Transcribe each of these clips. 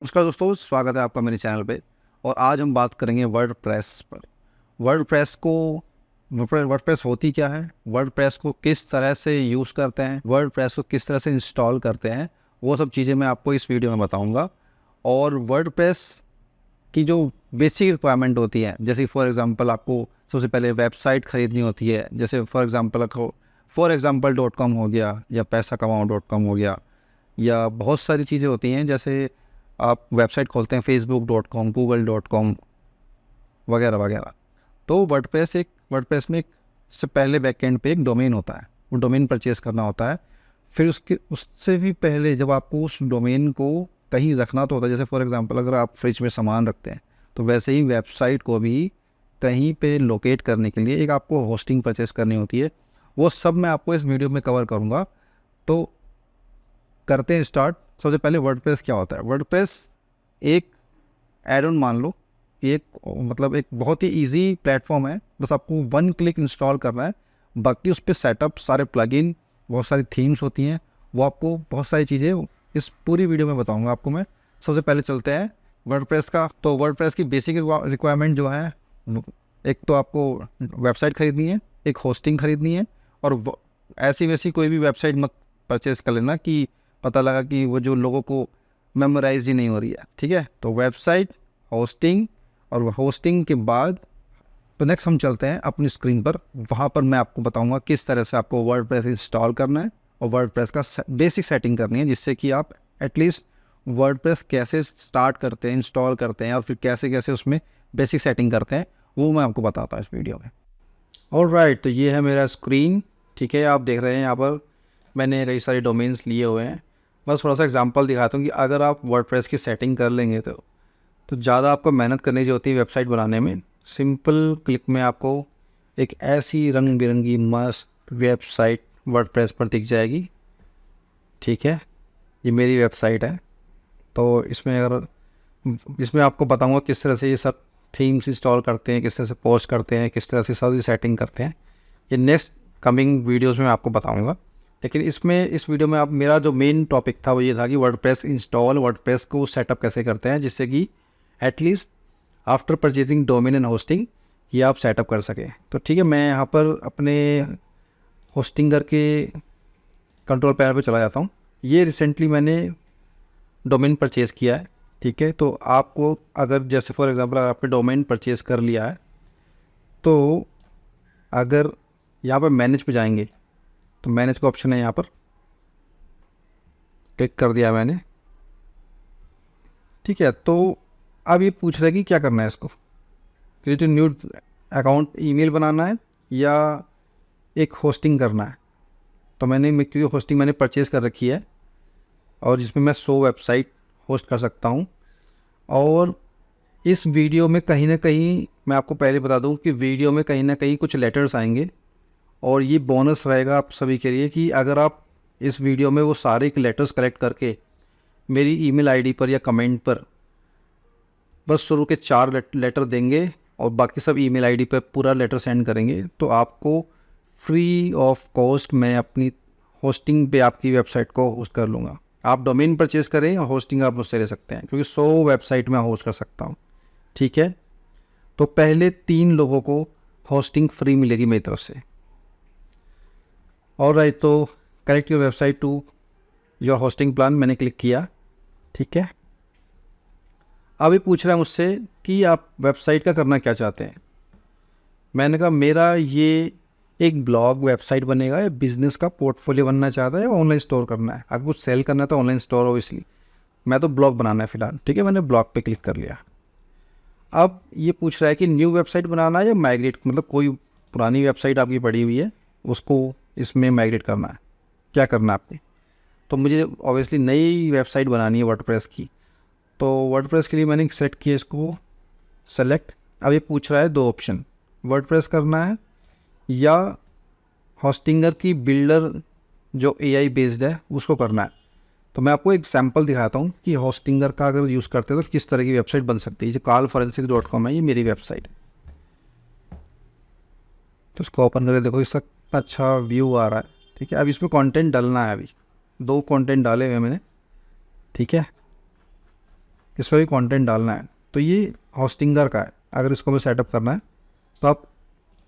नमस्कार दोस्तों, स्वागत है आपका मेरे चैनल पे। और आज हम बात करेंगे वर्डप्रेस पर। वर्डप्रेस होती क्या है, वर्डप्रेस को किस तरह से यूज़ करते हैं, वर्डप्रेस को किस तरह से इंस्टॉल करते हैं, वो सब चीज़ें मैं आपको इस वीडियो में बताऊंगा। और वर्डप्रेस की जो बेसिक रिक्वायरमेंट होती है, जैसे फॉर एग्जांपल आपको सबसे पहले वेबसाइट ख़रीदनी होती है, जैसे फॉर एग्जांपल हो गया या पैसा कमाओ.com हो गया, या बहुत सारी चीज़ें होती हैं। जैसे आप वेबसाइट खोलते हैं facebook.com, google.com वगैरह वगैरह। तो वर्डप्रेस में से पहले बैकएंड पे एक डोमेन होता है, वो डोमेन परचेस करना होता है। फिर उससे भी पहले जब आपको उस डोमेन को कहीं रखना तो होता है, जैसे फॉर एग्जांपल अगर आप फ्रिज में सामान रखते हैं तो वैसे ही वेबसाइट को भी कहीं पे लोकेट करने के लिए एक आपको होस्टिंग परचेस करनी होती है। वो सब मैं आपको इस वीडियो में कवर करूँगा। तो करते हैं स्टार्ट। सबसे पहले वर्डप्रेस क्या होता है। वर्डप्रेस एक एड ऑन मान लो, एक एक बहुत ही इजी प्लेटफॉर्म है। बस आपको वन क्लिक इंस्टॉल करना है। बाकी उस पर सेटअप, सारे प्लगइन, बहुत सारी थीम्स होती हैं, वो आपको बहुत सारी चीज़ें इस पूरी वीडियो में बताऊंगा आपको मैं। सबसे पहले चलते हैं वर्डप्रेस का। तो वर्डप्रेस की बेसिक रिक्वायरमेंट जो है, एक तो आपको वेबसाइट ख़रीदनी है, एक होस्टिंग ख़रीदनी है। और ऐसी वैसी कोई भी वेबसाइट मत परचेज़ कर लेना कि पता लगा कि वो जो लोगों को मेमोराइज ही नहीं हो रही है। ठीक है, तो वेबसाइट, होस्टिंग, और होस्टिंग के बाद तो नेक्स्ट हम चलते हैं अपनी स्क्रीन पर। वहाँ पर मैं आपको बताऊंगा किस तरह से आपको वर्डप्रेस इंस्टॉल करना है और वर्डप्रेस का बेसिक सेटिंग करनी है, जिससे कि आप एटलीस्ट वर्डप्रेस कैसे स्टार्ट करते हैं, इंस्टॉल करते हैं, और फिर कैसे कैसे उसमें बेसिक सेटिंग करते हैं, वो मैं आपको बताता हूँ इस वीडियो में। ऑलराइट, तो ये है मेरा स्क्रीन। ठीक है, आप देख रहे हैं यहाँ पर मैंने कई सारे डोमेन्स लिए हुए हैं। बस थोड़ा सा एग्जांपल दिखाता हूँ कि अगर आप वर्डप्रेस की सेटिंग कर लेंगे तो ज़्यादा आपको मेहनत करनी जो होती है वेबसाइट बनाने में। सिंपल क्लिक में आपको एक ऐसी रंग बिरंगी मस्त वेबसाइट वर्डप्रेस पर दिख जाएगी। ठीक है, ये मेरी वेबसाइट है। तो इसमें आपको बताऊँगा किस तरह से ये सब थीम्स इंस्टॉल करते हैं, किस तरह से पोस्ट करते हैं, किस तरह से सारी सेटिंग करते हैं। ये नेक्स्ट कमिंग वीडियोज़ में आपको बताऊँगा। लेकिन इस वीडियो में आप, मेरा जो मेन टॉपिक था वो ये था कि वर्डप्रेस इंस्टॉल, वर्डप्रेस को सेटअप कैसे करते हैं, जिससे कि at least after purchasing domain and hosting ये आप सेटअप कर सकें। तो ठीक है, मैं यहाँ पर अपने होस्टिंग करके कंट्रोल पैनल पे चला जाता हूँ। ये रिसेंटली मैंने डोमेन परचेज़ किया है। ठीक है, तो आपको अगर जैसे फॉर एग्ज़ाम्पल अगर आपने डोमेन परचेज़ कर लिया है तो अगर यहाँ पर मैनेज पे जाएंगे तो मैनेज का ऑप्शन है, यहाँ पर क्लिक कर दिया मैंने। ठीक है, तो अब ये पूछ रहा है कि क्या करना है इसको, क्रिएट न्यू अकाउंट, ईमेल बनाना है या एक होस्टिंग करना है। तो क्योंकि होस्टिंग मैंने परचेज़ कर रखी है और जिसमें मैं 100 वेबसाइट होस्ट कर सकता हूँ। और इस वीडियो में कहीं ना कहीं मैं आपको पहले बता दूँ कि वीडियो में कहीं ना कहीं कुछ लेटर्स आएंगे, और ये बोनस रहेगा आप सभी के लिए कि अगर आप इस वीडियो में वो सारे लेटर्स कलेक्ट करके मेरी ईमेल आईडी पर या कमेंट पर बस शुरू के 4 लेटर देंगे और बाकी सब ईमेल आईडी पर पूरा लेटर सेंड करेंगे, तो आपको फ्री ऑफ कॉस्ट मैं अपनी होस्टिंग पे आपकी वेबसाइट को होस्ट कर लूँगा। आप डोमेन परचेज़ करें और होस्टिंग आप मुझसे ले सकते हैं, क्योंकि 100 वेबसाइट में होस्ट कर सकता हूँ। ठीक है, तो पहले 3 लोगों को होस्टिंग फ्री मिलेगी मेरी तरफ से। ऑलराइट, तो connect your website to your hosting plan, मैंने क्लिक किया। ठीक है, अभी पूछ रहा है मुझसे कि आप वेबसाइट का करना क्या चाहते हैं। मैंने कहा मेरा ये एक ब्लॉग वेबसाइट बनेगा, या बिजनेस का पोर्टफोलियो बनना चाहता है, या ऑनलाइन स्टोर करना है। अगर कुछ सेल करना है तो ऑनलाइन स्टोर हो, इसलिए मैं तो ब्लॉग बनाना है फ़िलहाल। ठीक है, मैंने ब्लॉग पे क्लिक कर लिया। अब ये पूछ रहा है कि न्यू वेबसाइट बनाना है या माइग्रेट, कोई पुरानी वेबसाइट आपकी पड़ी हुई है उसको इसमें माइग्रेट करना है, क्या करना है आपको। तो मुझे ऑब्वियसली नई वेबसाइट बनानी है वर्डप्रेस की। तो वर्डप्रेस के लिए मैंने सेलेक्ट किया इसको, सेलेक्ट। अब ये पूछ रहा है 2 ऑप्शन, वर्डप्रेस करना है या होस्टिंगर की बिल्डर जो एआई बेस्ड है उसको करना है। तो मैं आपको एक सैम्पल दिखाता हूँ कि होस्टिंगर का अगर यूज़ करते हैं तो किस तरह की वेबसाइट बन सकती है। जो carlforensic.com है, ये मेरी वेबसाइट है। तो इसको ओपन करके देखो, इसका अच्छा व्यू आ रहा है। ठीक है, अब इसमें कंटेंट डालना है। अभी 2 कंटेंट डाले हुए मैंने। ठीक है, इस पर भी कंटेंट डालना है, तो ये होस्टिंगर का है। अगर इसको हमें सेटअप करना है तो आप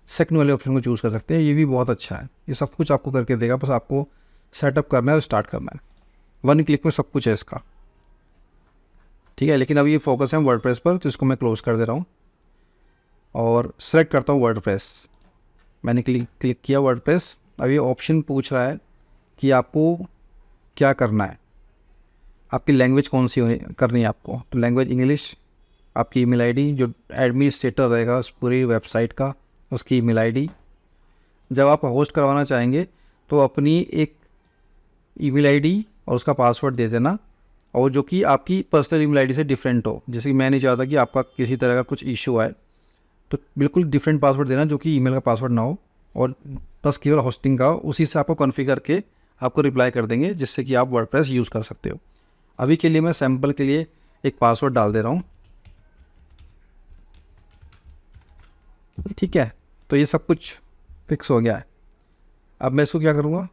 सेकंड वाले ऑप्शन को चूज़ कर सकते हैं, ये भी बहुत अच्छा है। ये सब कुछ आपको करके देगा, बस आपको सेटअप करना है और स्टार्ट करना है। 1 क्लिक में सब कुछ है इसका, ठीक है। लेकिन अब ये फोकस है वर्डप्रेस पर, तो इसको मैं क्लोज कर दे रहा हूँ और सेलेक्ट करता हूँ वर्डप्रेस। मैंने क्लिक किया वर्डप्रेस। अब ये ऑप्शन पूछ रहा है कि आपको क्या करना है, आपकी लैंग्वेज कौन सी करनी है आपको। तो लैंग्वेज इंग्लिश, आपकी ईमेल आईडी, जो एडमिनिस्ट्रेटर रहेगा उस पूरी वेबसाइट का, उसकी ईमेल आईडी। जब आप होस्ट करवाना चाहेंगे तो अपनी एक ईमेल आईडी और उसका पासवर्ड दे देना, और जो कि आपकी पर्सनल ईमेल आईडी से डिफरेंट हो। जैसे कि मैं नहीं चाहता कि आपका किसी तरह का कुछ इशू आए, तो बिल्कुल डिफरेंट पासवर्ड देना जो कि ईमेल का पासवर्ड ना हो, और बस केवल होस्टिंग का हो। उसी से आपको कॉन्फ़िगर करके आपको रिप्लाई कर देंगे, जिससे कि आप वर्डप्रेस यूज़ कर सकते हो। अभी के लिए मैं सैम्पल के लिए एक पासवर्ड डाल दे रहा हूँ, ठीक है। तो ये सब कुछ फिक्स हो गया है। अब मैं इसको क्या करूँगा,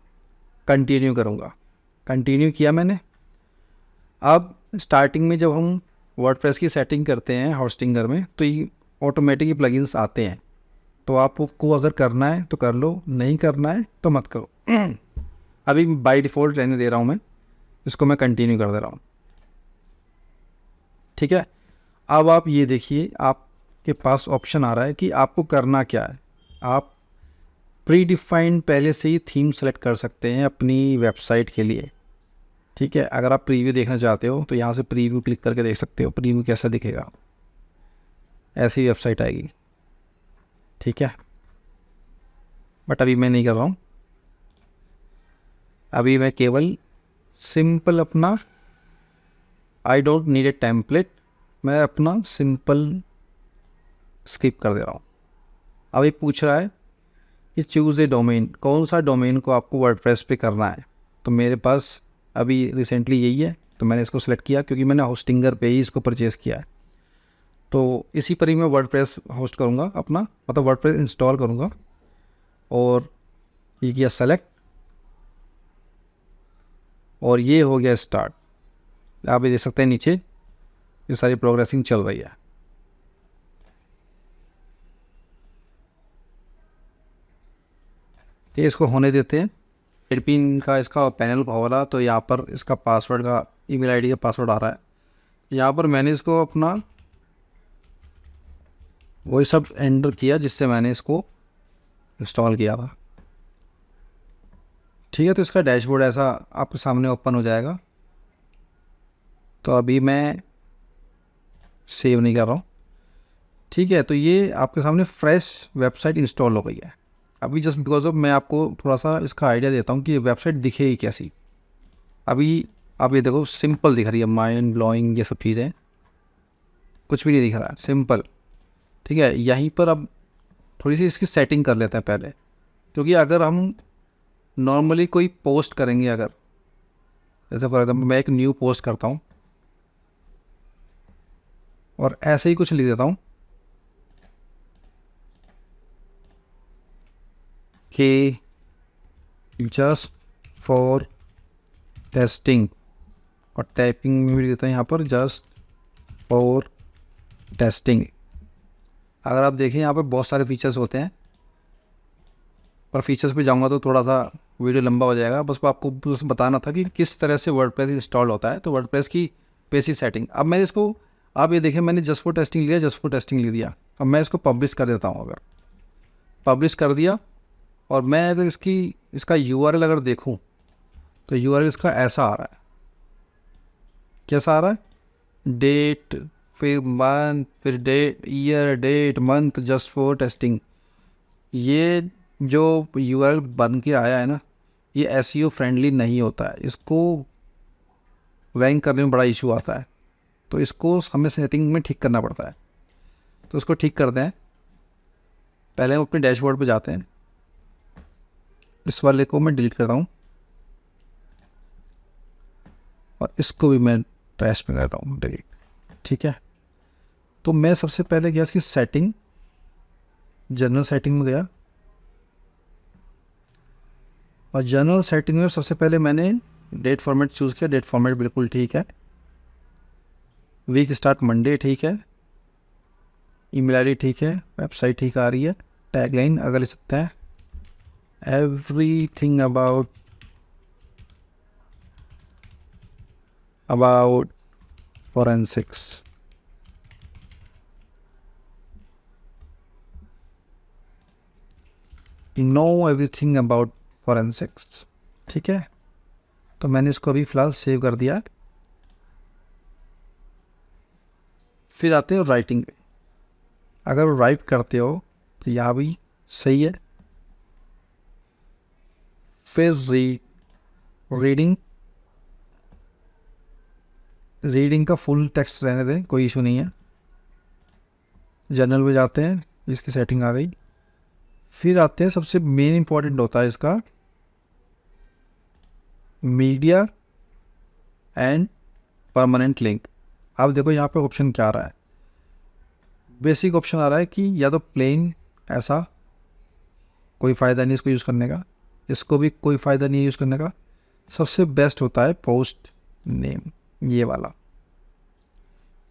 कंटिन्यू करूँगा। कंटिन्यू किया मैंने। अब स्टार्टिंग में जब हम वर्डप्रेस की सेटिंग करते हैं होस्टिंगर में, तो ये ऑटोमेटिक प्लगइन्स आते हैं। तो आपको अगर करना है तो कर लो, नहीं करना है तो मत करो। अभी बाय डिफ़ॉल्ट रहने दे रहा हूँ मैं, इसको मैं कंटिन्यू कर दे रहा हूँ, ठीक है। अब आप ये देखिए, आपके पास ऑप्शन आ रहा है कि आपको करना क्या है। आप प्री डिफाइंड पहले से ही थीम सेलेक्ट कर सकते हैं अपनी वेबसाइट के लिए, ठीक है। अगर आप प्रीव्यू देखना चाहते हो तो यहाँ से प्रीव्यू क्लिक करके देख सकते हो प्रीव्यू कैसा दिखेगा। ऐसी वेबसाइट आएगी, ठीक है। बट अभी मैं नहीं कर रहा हूँ, अभी मैं केवल सिंपल अपना I don't need a template, मैं अपना सिंपल स्किप कर दे रहा हूँ। अभी पूछ रहा है कि चूज़ ए डोमेन, कौन सा डोमेन को आपको वर्डप्रेस पे करना है। तो मेरे पास अभी रिसेंटली यही है, तो मैंने इसको सेलेक्ट किया क्योंकि मैंने होस्टिंगर पे ही इसको परचेज़ किया है। तो इसी पर ही मैं वर्डप्रेस होस्ट करूँगा अपना, मतलब वर्डप्रेस इंस्टॉल करूँगा। और ये किया सेलेक्ट, और ये हो गया स्टार्ट। आप ये देख सकते हैं नीचे ये सारी प्रोग्रेसिंग चल रही है। ये इसको होने देते हैं। एडमिन का इसका पैनल हो रहा, तो यहाँ पर इसका पासवर्ड का ईमेल आईडी का पासवर्ड आ रहा है। यहाँ पर मैंने इसको अपना वही सब एंटर किया जिससे मैंने इसको इंस्टॉल किया था, ठीक है। तो इसका डैशबोर्ड ऐसा आपके सामने ओपन हो जाएगा। तो अभी मैं सेव नहीं कर रहा हूँ, ठीक है। तो ये आपके सामने फ्रेश वेबसाइट इंस्टॉल हो गई है। अभी जस्ट बिकॉज ऑफ मैं आपको थोड़ा सा इसका आइडिया देता हूँ कि वेबसाइट दिखेगी कैसी। अभी आप ये देखो, सिंपल दिख रही है, माइंड ब्लोइंग ये सब चीज़ें, कुछ भी नहीं दिख रहा है, सिंपल, ठीक है। यहीं पर अब थोड़ी सी इसकी सेटिंग कर लेते हैं पहले, क्योंकि अगर हम नॉर्मली कोई पोस्ट करेंगे, अगर जैसे फॉर एग्जाम्पल मैं एक न्यू पोस्ट करता हूँ और ऐसे ही कुछ लिख देता हूँ कि जस्ट फॉर टेस्टिंग, और टाइपिंग में भी लिख देता हूँ यहाँ पर जस्ट फॉर टेस्टिंग। अगर आप देखें यहाँ पर बहुत सारे फीचर्स होते हैं, पर फीचर्स पे जाऊँगा तो थोड़ा सा वीडियो लंबा हो जाएगा। बस आपको बस बताना था कि किस तरह से वर्डप्रेस इंस्टॉल होता है। तो वर्डप्रेस की बेसिक सेटिंग, अब मैंने इसको, आप ये देखें, मैंने जस्ट फॉर टेस्टिंग लिया, जस्ट फॉर टेस्टिंग लिख दिया। अब मैं इसको पब्लिश कर देता हूँ। अगर पब्लिश कर दिया, और मैं अगर इसका URL अगर देखूँ तो URL इसका ऐसा आ रहा है। कैसा आ रहा है? डेट, फिर मंथ, फिर date, year, date, month, just for testing. ये जो URL बन के आया है ना, ये SEO फ्रेंडली नहीं होता है, इसको रैंक करने में बड़ा इशू आता है। तो इसको हमें सेटिंग में ठीक करना पड़ता है। तो इसको ठीक करते हैं। पहले हम अपने डैशबोर्ड पे जाते हैं, इस वाले को मैं डिलीट करता हूँ और इसको भी मैं ट्रैश में करता हूँ डिलीट, ठीक है। तो मैं सबसे पहले गया इसकी सेटिंग, जनरल सेटिंग में गया, और जनरल सेटिंग में सबसे पहले मैंने डेट फॉर्मेट चूज़ किया। डेट फॉर्मेट बिल्कुल ठीक है। वीक स्टार्ट मंडे ठीक है, ईमेल आईडी ठीक है, वेबसाइट ठीक आ रही है, टैगलाइन अगर लिख सकते हैं everything about forensics. Know everything about forensics, ठीक है। तो मैंने इसको अभी फ़िलहाल सेव कर दिया। फिर आते हो राइटिंग पे। अगर राइट करते हो तो यहाँ भी सही है। फिर रीडिंग का फुल टेक्स्ट रहने दें, कोई इशू नहीं है। जनरल में जाते हैं, इसकी सेटिंग आ गई। फिर आते हैं, सबसे मेन इंपॉर्टेंट होता है इसका मीडिया एंड परमानेंट लिंक। आप देखो यहाँ पे ऑप्शन क्या आ रहा है। बेसिक ऑप्शन आ रहा है कि या तो प्लेन ऐसा, कोई फ़ायदा नहीं इसको यूज़ करने का, इसको भी कोई फ़ायदा नहीं यूज़ करने का। सबसे बेस्ट होता है पोस्ट नेम, ये वाला,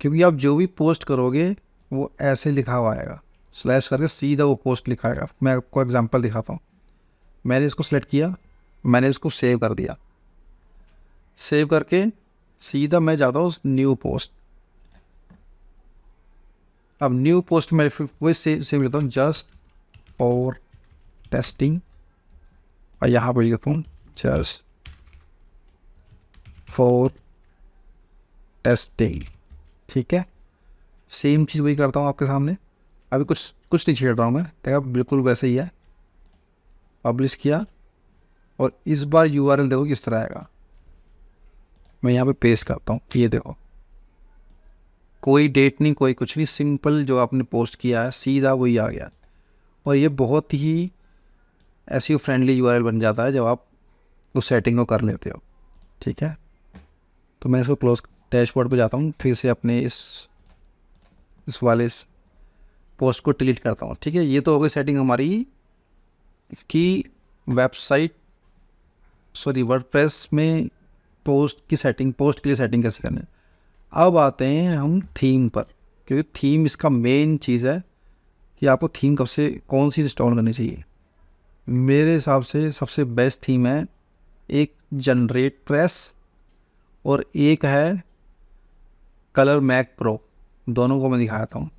क्योंकि आप जो भी पोस्ट करोगे वो ऐसे लिखा हुआ आएगा, स्लैश करके सीधा वो पोस्ट लिखा आएगा। मैं आपको एग्जांपल दिखाता हूँ। मैंने इसको सेलेक्ट किया, मैंने इसको सेव कर दिया। सेव करके सीधा मैं जाता हूँ न्यू पोस्ट। अब न्यू पोस्ट में वही सेव लेता हूँ, जस्ट फॉर टेस्टिंग, और यहाँ पर लिखता हूँ जस्ट फॉर टेस्टिंग, ठीक है। सेम चीज़ वही करता हूँ आपके सामने। अभी कुछ नहीं छेड़ रहा हूँ मैं, देखा बिल्कुल वैसे ही है। पब्लिश किया, और इस बार यूआरएल देखो किस तरह आएगा। मैं यहाँ पे पेस्ट करता हूँ, ये देखो, कोई डेट नहीं, कोई कुछ नहीं, सिंपल जो आपने पोस्ट किया है सीधा वही आ गया। और ये बहुत ही एसईओ फ्रेंडली यूआरएल बन जाता है जब आप उस सेटिंग को कर लेते हो, ठीक है। तो मैं इसको क्लोज, डैशबोर्ड पे जाता हूँ, फिर से अपने इस वाले पोस्ट को डिलीट करता हूँ, ठीक है। ये तो हो गई सेटिंग हमारी कि वेबसाइट वर्डप्रेस में पोस्ट के लिए सेटिंग कैसे करनी है। अब आते हैं हम थीम पर, क्योंकि थीम इसका मेन चीज़ है कि आपको थीम कौन सी इंस्टॉल करनी चाहिए। मेरे हिसाब से सबसे बेस्ट थीम है एक जनरेट प्रेस और एक है कलर मैक प्रो। दोनों को मैं दिखाता हूँ।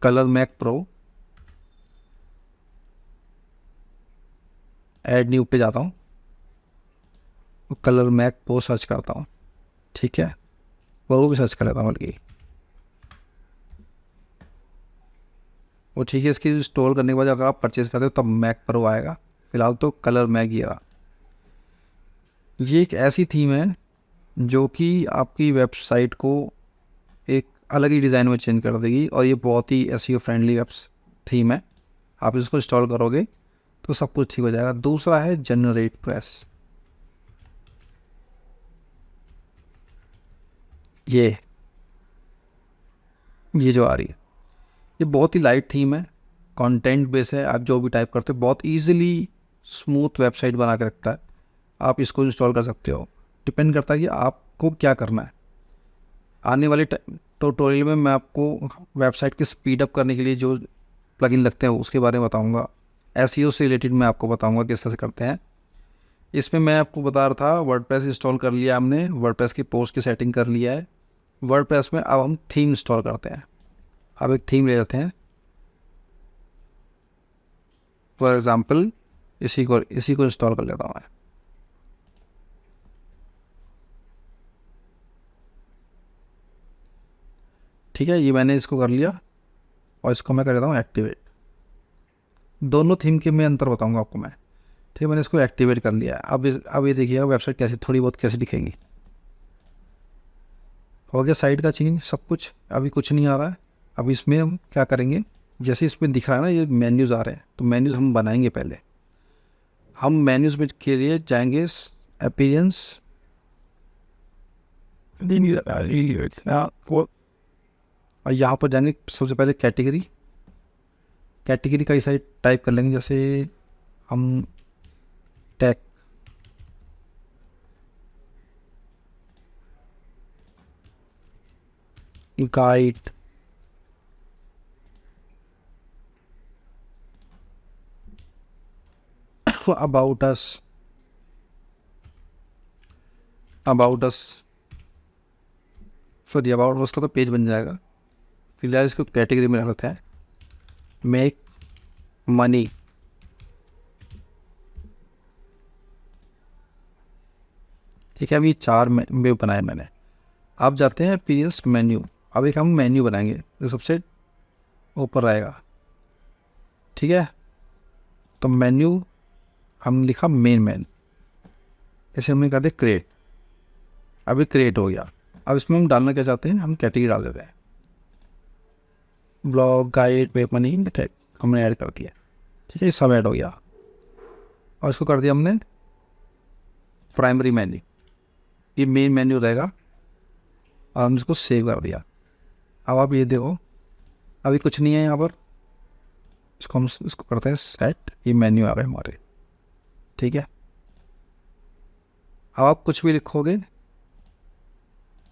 Colour Mac Pro, add new पे जाता हूँ, कलर मैक प्रो सर्च करता हूँ, ठीक है। वो भी सर्च कर लेता हूँ बल्कि, वो ठीक है। इसकी इंस्टॉल करने के बाद अगर आप परचेज़ करते हो तब मैक प्रो आएगा। फ़िलहाल तो कलर मैक ही रहा। ये एक ऐसी थीम है जो कि आपकी वेबसाइट को एक अलग ही डिज़ाइन में चेंज कर देगी, और ये बहुत ही एसईओ फ्रेंडली थीम है। आप इसको इंस्टॉल करोगे तो सब कुछ ठीक हो जाएगा। दूसरा है जनरेट प्रेस। ये जो आ रही है, ये बहुत ही लाइट थीम है, कंटेंट बेस है। आप जो भी टाइप करते हो बहुत इजीली स्मूथ वेबसाइट बना के रखता है। आप इसको इंस्टॉल कर सकते हो। डिपेंड करता है कि आपको क्या करना है। आने वाले ट्यूटोरियल में मैं आपको वेबसाइट की स्पीड अप करने के लिए जो प्लगइन लगते हैं उसके बारे में बताऊंगा। एसईओ से रिलेटेड मैं आपको बताऊंगा किस तरह से करते हैं। इसमें मैं आपको बता रहा था, वर्डप्रेस इंस्टॉल कर लिया हमने, वर्डप्रेस की पोस्ट की सेटिंग कर लिया है। वर्डप्रेस में अब हम थीम इंस्टॉल करते हैं। अब एक थीम ले लेते हैं, फॉर एग्ज़ाम्पल इसी को इंस्टॉल कर लेता हूँ मैं। ठीक है, ये मैंने इसको कर लिया, और इसको मैं कर देता हूँ एक्टिवेट। दोनों थीम के मैं अंतर बताऊँगा आपको मैं, ठीक है। मैंने इसको एक्टिवेट कर लिया है। अब ये देखिए वेबसाइट कैसे थोड़ी बहुत कैसे दिखेगी। हो गया साइट का चेंज सब कुछ। अभी कुछ नहीं आ रहा है। अब इसमें हम क्या करेंगे, जैसे इसमें दिख रहा है ना ये मेन्यूज़ आ रहे हैं, तो मेन्यूज़ हम बनाएंगे। पहले हम मेन्यूज़ में के लिए जाएंगे अपीयरेंस, और यहाँ पर जाएंगे सबसे पहले कैटेगरी का ही साइट टाइप कर लेंगे। जैसे हम tag, guide, about us, sorry about us का तो पेज बन जाएगा। फिलहाल इसको कैटेगरी में रखते हैं मेक मनी। ठीक है, अभी 4 में बनाए मैंने। आप जाते हैं पीरियस मेन्यू, अब एक हम मेन्यू बनाएंगे जो सबसे ऊपर रहेगा। ठीक है, तो मेन्यू हम लिखा मेन, इसे हमने कर दिया क्रिएट। अभी क्रिएट हो गया। अब इसमें हम डालना क्या चाहते हैं, हम कैटेगरी डाल देते हैं ब्लॉग, गाइड, मेक मनी, हमने ऐड कर दिया। ठीक है, ये सब ऐड हो गया और इसको कर दिया हमने प्राइमरी मेन्यू, ये मेन मेन्यू रहेगा और हमने इसको सेव कर दिया। अब आप ये देखो अभी कुछ नहीं है यहाँ पर, इसको हम इसको करते हैं सेट, ये मेन्यू आ गए हमारे। ठीक है, अब आप कुछ भी लिखोगे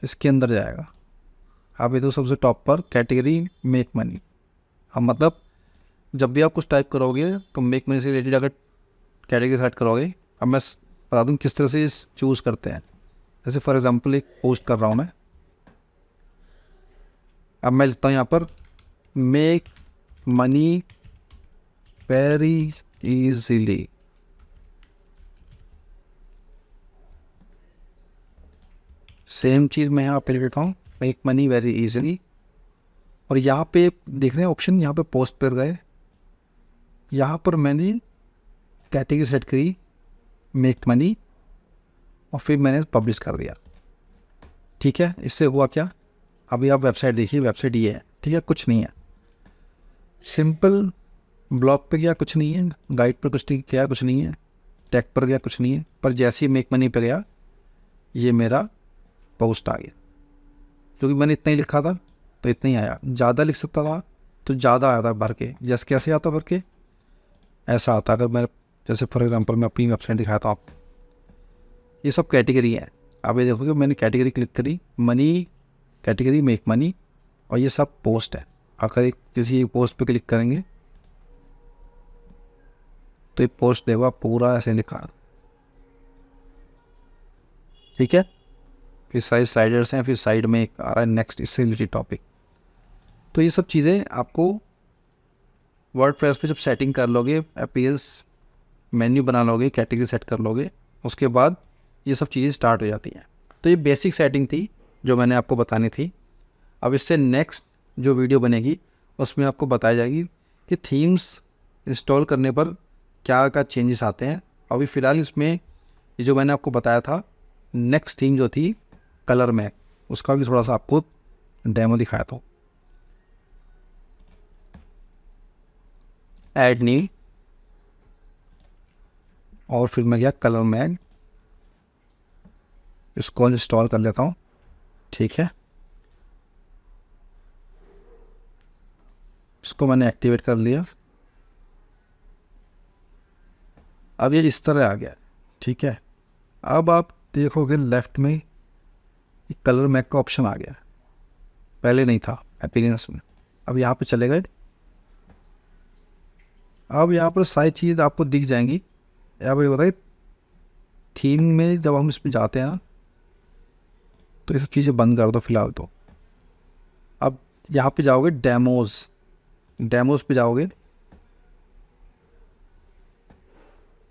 इसके अंदर जाएगा। आप ये तो सबसे टॉप पर कैटेगरी मेक मनी। अब मतलब जब भी आप कुछ टाइप करोगे तो मेक मनी से रिलेटेड अगर कैटेगरी सेट करोगे, अब मैं बता दूँ किस तरह से इस चूज़ करते हैं। जैसे फॉर एग्जांपल एक पोस्ट कर रहा हूँ मैं, अब मैं लिखता हूँ यहाँ पर make money very easily. Same चीज़ मैं यहाँ पे लिखता हूँ मेक मनी वेरी इजीली, और यहाँ पे देख रहे हैं ऑप्शन, यहाँ पे पोस्ट पर गए, यहाँ पर मैंने कैटेगरी सेट करी मेक मनी और फिर मैंने पब्लिश कर दिया। ठीक है, इससे हुआ क्या, अभी आप वेबसाइट देखिए, वेबसाइट ये है। ठीक है, कुछ नहीं है, सिंपल ब्लॉग पे गया कुछ नहीं है, गाइड पर कुछ किया कुछ नहीं है, टैग पर गया कुछ नहीं है, पर जैसे ही मेक मनी पे गया ये मेरा पोस्ट आ गया। क्योंकि मैंने इतना ही लिखा था तो इतना ही आया, ज़्यादा लिख सकता था तो ज़्यादा आया था भर के। जैसे कैसे आता भर के, ऐसा आता। अगर मैं जैसे फॉर एग्जांपल मैं अपनी वेबसाइट दिखाता हूँ आपको, ये सब कैटेगरी है। आप ये देखोगे मैंने कैटेगरी क्लिक करी मनी, कैटेगरी मेक मनी, और ये सब पोस्ट है। अगर एक किसी एक पोस्ट पे क्लिक करेंगे तो ये पोस्ट देगा पूरा ऐसे लिखा। ठीक है, फिर साइड स्लाइडर्स हैं, फिर साइड में एक आ रहा है नेक्स्ट, इससे रिलेटेड टॉपिक। तो ये सब चीज़ें आपको वर्डप्रेस पे जब सेटिंग कर लोगे, अपीयरेंस मेन्यू बना लोगे, कैटेगरी सेट कर लोगे, उसके बाद ये सब चीज़ें स्टार्ट हो जाती हैं। तो ये बेसिक सेटिंग थी जो मैंने आपको बतानी थी। अब इससे नेक्स्ट जो वीडियो बनेगी उसमें आपको बताई जाएगी कि थीम्स इंस्टॉल करने पर क्या क्या चेंजेस आते हैं। अभी फ़िलहाल इसमें ये जो मैंने आपको बताया था नेक्स्ट थीम जो थी कलर मैक, उसका भी थोड़ा सा आपको डेमो दिखाया था। ऐड न्यू, और फिर मैं गया कलर मैक, इसको इंस्टॉल कर लेता हूँ। ठीक है, इसको मैंने एक्टिवेट कर लिया। अब ये इस तरह आ गया। ठीक है, अब आप देखोगे लेफ्ट में कलर मैक का ऑप्शन आ गया, पहले नहीं था अपीयरेंस में। अब यहाँ पे चले गए, अब यहाँ पर सारी चीज़ आपको दिख जाएंगी। अब ये बताइए थीम में जब हम इसमें जाते हैं ना तो ये सब चीज़ें बंद कर दो फ़िलहाल तो। अब यहाँ पे जाओगे डेमोज़ पे जाओगे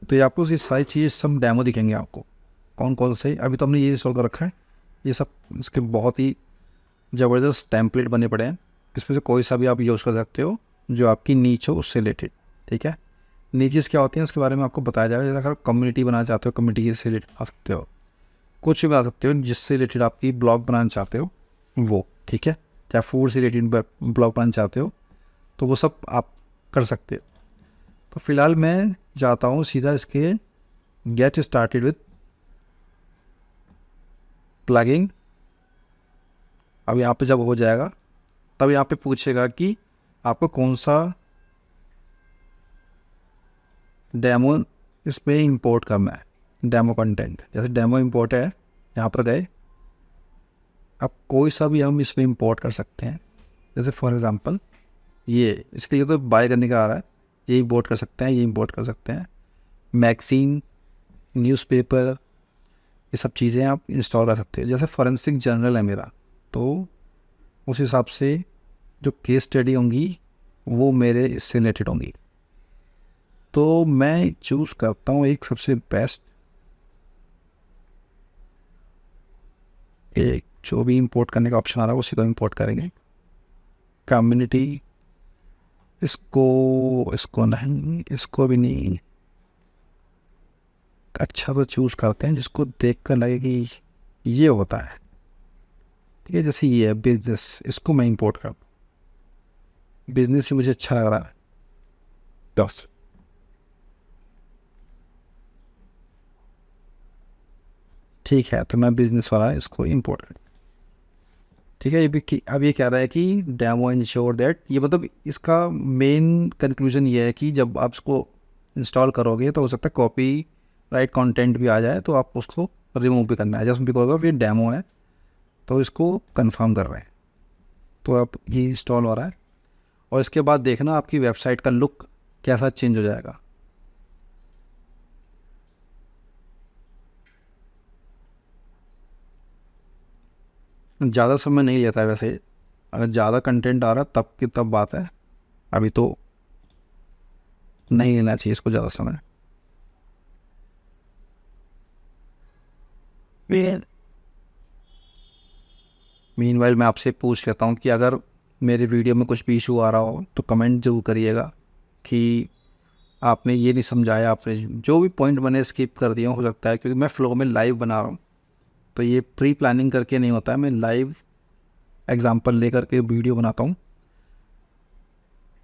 तो ये आपको ये सारी चीज़ें सब डेमो दिखेंगे आपको, कौन कौन से। अभी तो हमने ये इंस्टॉल कर रखा है, ये सब इसके बहुत ही ज़बरदस्त टेम्पलेट बने पड़े हैं। इसमें से कोई सा भी आप यूज़ कर सकते हो जो आपकी नीच हो उससे रिलेटेड। ठीक है, नीचेस क्या होती हैं उसके बारे में आपको बताया जाएगा। जैसे अगर कम्युनिटी बनाना चाहते हो, कम्युनिटी से रिलेटेड आ सकते हो, कुछ भी बना सकते हो जिससे रिलेटेड आपकी ब्लॉग बनाना चाहते हो वो। ठीक है, चाहे फूड से रिलेटेड ब्लॉग बनाना चाहते हो तो वो सब आप कर सकते हो। तो फिलहाल मैं जाता हूँ सीधा इसके गेट स्टार्टेड विद प्लगिंग। अब यहाँ पे जब हो जाएगा तब यहाँ पे पूछेगा कि आपको कौन सा डेमो इस पर इंपोर्ट करना है, डेमो कंटेंट। जैसे डेमो इंपोर्ट है, यहाँ पर गए, अब कोई सा भी हम इसमें इंपोर्ट कर सकते हैं। जैसे फॉर एग्ज़ाम्पल ये, इसके लिए तो बाय करने का आ रहा है, ये इंपोर्ट कर सकते हैं, ये इंपोर्ट कर सकते हैं। मैगज़ीन, न्यूज़पेपर, ये सब चीज़ें आप इंस्टॉल कर सकते हो। जैसे फॉरेंसिक जर्नल है मेरा, तो उस हिसाब से जो केस स्टडी होंगी वो मेरे इससे रिलेटेड होंगी। तो मैं चूज़ करता हूँ एक सबसे बेस्ट, एक जो भी इंपोर्ट करने का ऑप्शन आ रहा है उसी को इंपोर्ट करेंगे। कम्युनिटी, इसको नहीं, इसको भी नहीं। अच्छा तो चूज़ करते हैं जिसको देख कर लगे कि ये होता है, ठीक है। जैसे ये है बिजनेस, इसको मैं इंपोर्ट कर, बिजनेस ही मुझे अच्छा लग रहा है। 10 ठीक है, तो मैं बिजनेस वाला इसको इंपोर्ट कर, ठीक है। ये भी अब ये कह रहा है कि डेमो इंश्योर दैट, ये मतलब इसका मेन कंक्लूजन ये है कि जब आप इसको इंस्टॉल करोगे तो हो सकता है कॉपी राइट कंटेंट भी आ जाए, तो आप उसको रिमूव भी करना है। जस्ट बिकॉज ये डेमो है तो इसको कंफर्म कर रहे हैं। तो अब ये इंस्टॉल हो रहा है और इसके बाद देखना आपकी वेबसाइट का लुक कैसा चेंज हो जाएगा। ज़्यादा समय नहीं लेता है वैसे, अगर ज़्यादा कंटेंट आ रहा तब की तब बात है, अभी तो नहीं लेना चाहिए इसको ज़्यादा समय। मीनवाइल मैं आपसे पूछ लेता हूँ कि अगर मेरे वीडियो में कुछ भी इशू आ रहा हो तो कमेंट ज़रूर करिएगा कि आपने ये नहीं समझाया, आपने जो भी पॉइंट बने स्किप कर दिया हो सकता है, क्योंकि मैं फ़्लो में लाइव बना रहा हूँ, तो ये प्री प्लानिंग करके नहीं होता है, मैं लाइव एग्जांपल लेकर के वीडियो बनाता हूँ।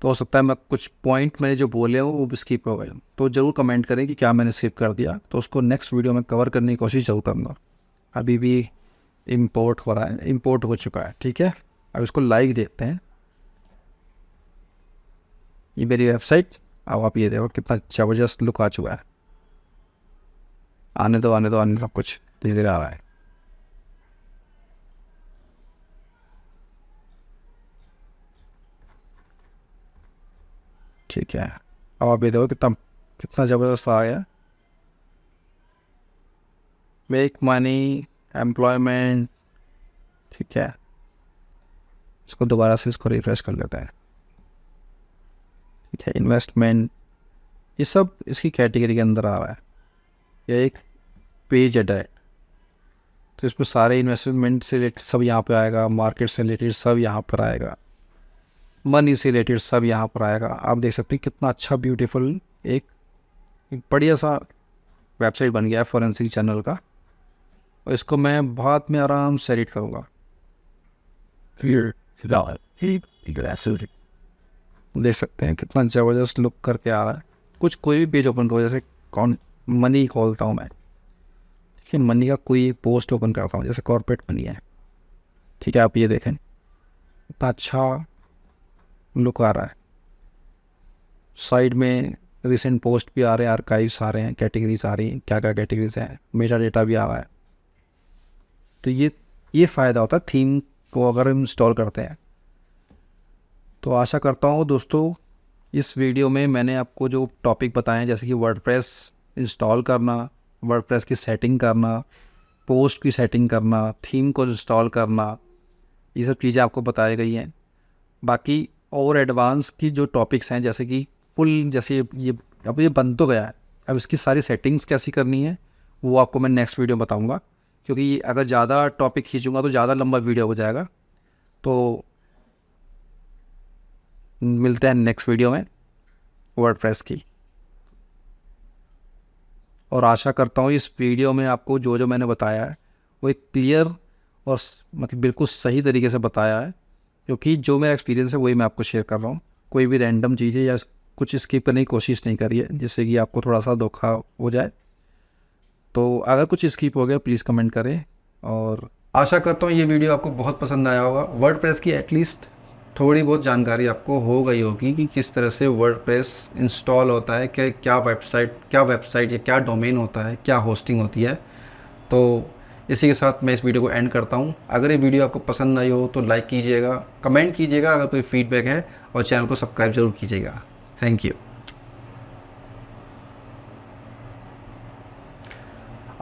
तो हो सकता है मैं कुछ पॉइंट मैंने जो बोले हो वो भी स्किप हो गए, तो ज़रूर कमेंट करें कि क्या मैंने स्किप कर दिया, तो उसको नेक्स्ट वीडियो में कवर करने की कोशिश ज़रूर करूँगा। अभी भी इंपोर्ट हो रहा है, इंपोर्ट हो चुका है, ठीक है। अब इसको लाइव देखते हैं, ये मेरी वेबसाइट। अब आप ये देखो कितना ज़बरदस्त लुक आ चुका है। आने दो आने दो आने दो, सब कुछ धीरे धीरे आ रहा है। ठीक है, अब आप ये देखो कितना कितना ज़बरदस्त आ गया। मेक मनी, एम्प्लॉयमेंट, ठीक है। इसको दोबारा से इसको रिफ्रेश कर लेते हैं, ठीक है। इन्वेस्टमेंट, ये सब इसकी कैटेगरी के अंदर आ रहा है। यह एक पेज है डायरेक्ट, तो इसमें सारे इन्वेस्टमेंट से रिलेटेड सब यहाँ पे आएगा, मार्केट से रिलेटेड सब यहाँ पर आएगा, मनी से रिलेटेड सब यहाँ पर आएगा। आप देख सकते हैं कितना अच्छा ब्यूटीफुल एक बढ़िया सा वेबसाइट बन गया है फॉरेंसिक जर्नल का। और इसको मैं बाद में आराम से एडिट करूँगा। देख सकते हैं कितना ज़बरदस्त लुक करके आ रहा है। कुछ कोई भी पेज ओपन करो, जैसे कौन मनी खोलता हूँ मैं, ठीक है, मनी का कोई एक पोस्ट ओपन करता हूँ, जैसे कॉर्पोरेट मनी है, ठीक है। आप ये देखें इतना अच्छा लुक आ रहा है। साइड में रिसेंट पोस्ट भी आ रहे हैं, आर्काइव्स आ रहे हैं, कैटेगरीज आ रही हैं, क्या क्या कैटेगरीज हैं, मेटा डेटा भी आ रहा है। तो ये फ़ायदा होता है थीम को अगर हम इंस्टॉल करते हैं। तो आशा करता हूँ दोस्तों इस वीडियो में मैंने आपको जो टॉपिक बताए हैं, जैसे कि वर्डप्रेस इंस्टॉल करना, वर्डप्रेस की सेटिंग करना, पोस्ट की सेटिंग करना, थीम को इंस्टॉल करना, ये सब चीज़ें आपको बताई गई हैं। बाकी और एडवांस की जो टॉपिक्स हैं, जैसे कि फुल, जैसे ये अब ये बन तो गया है, अब इसकी सारी सेटिंग्स कैसी करनी है वो आपको मैं नेक्स्ट वीडियो बताऊंगा, क्योंकि अगर ज़्यादा टॉपिक खींचूंगा तो ज़्यादा लंबा वीडियो हो जाएगा। तो मिलते हैं नेक्स्ट वीडियो में वर्डप्रेस की। और आशा करता हूँ इस वीडियो में आपको जो जो मैंने बताया है वो एक क्लियर और मतलब बिल्कुल सही तरीके से बताया है, क्योंकि जो मेरा एक्सपीरियंस है वही मैं आपको शेयर कर रहा हूँ। कोई भी रैंडम चीज़ें या कुछ स्किप करने की कोशिश नहीं करी है जिससे कि आपको थोड़ा सा धोखा हो जाए। तो अगर कुछ स्किप हो गया प्लीज़ कमेंट करें। और आशा करता हूँ ये वीडियो आपको बहुत पसंद आया होगा। वर्डप्रेस की एटलीस्ट थोड़ी बहुत जानकारी आपको हो गई होगी कि किस तरह से वर्डप्रेस इंस्टॉल होता है, क्या वेबसाइट या क्या डोमेन होता है, क्या होस्टिंग होती है। तो इसी के साथ मैं इस वीडियो को एंड करता हूँ। अगर ये वीडियो आपको पसंद आई हो तो लाइक कीजिएगा, कमेंट कीजिएगा अगर कोई फीडबैक है, और चैनल को सब्सक्राइब जरूर कीजिएगा। Thank you.